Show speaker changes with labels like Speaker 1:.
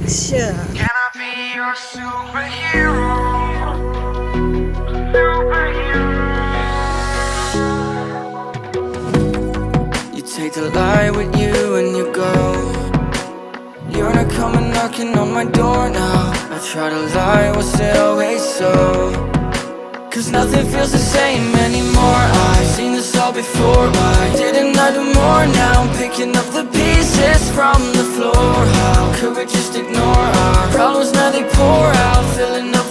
Speaker 1: Sure.
Speaker 2: Can I be your superhero? Superhero. You take the light with you and you go. You're not coming knocking on my door now. I try to lie, was it always so? Cause nothing feels the same anymore. I've seen this all before. Why didn't I do more? Now I'm picking up the pieces from the floor. How could we just ignore our problems? Now they pour out, filling up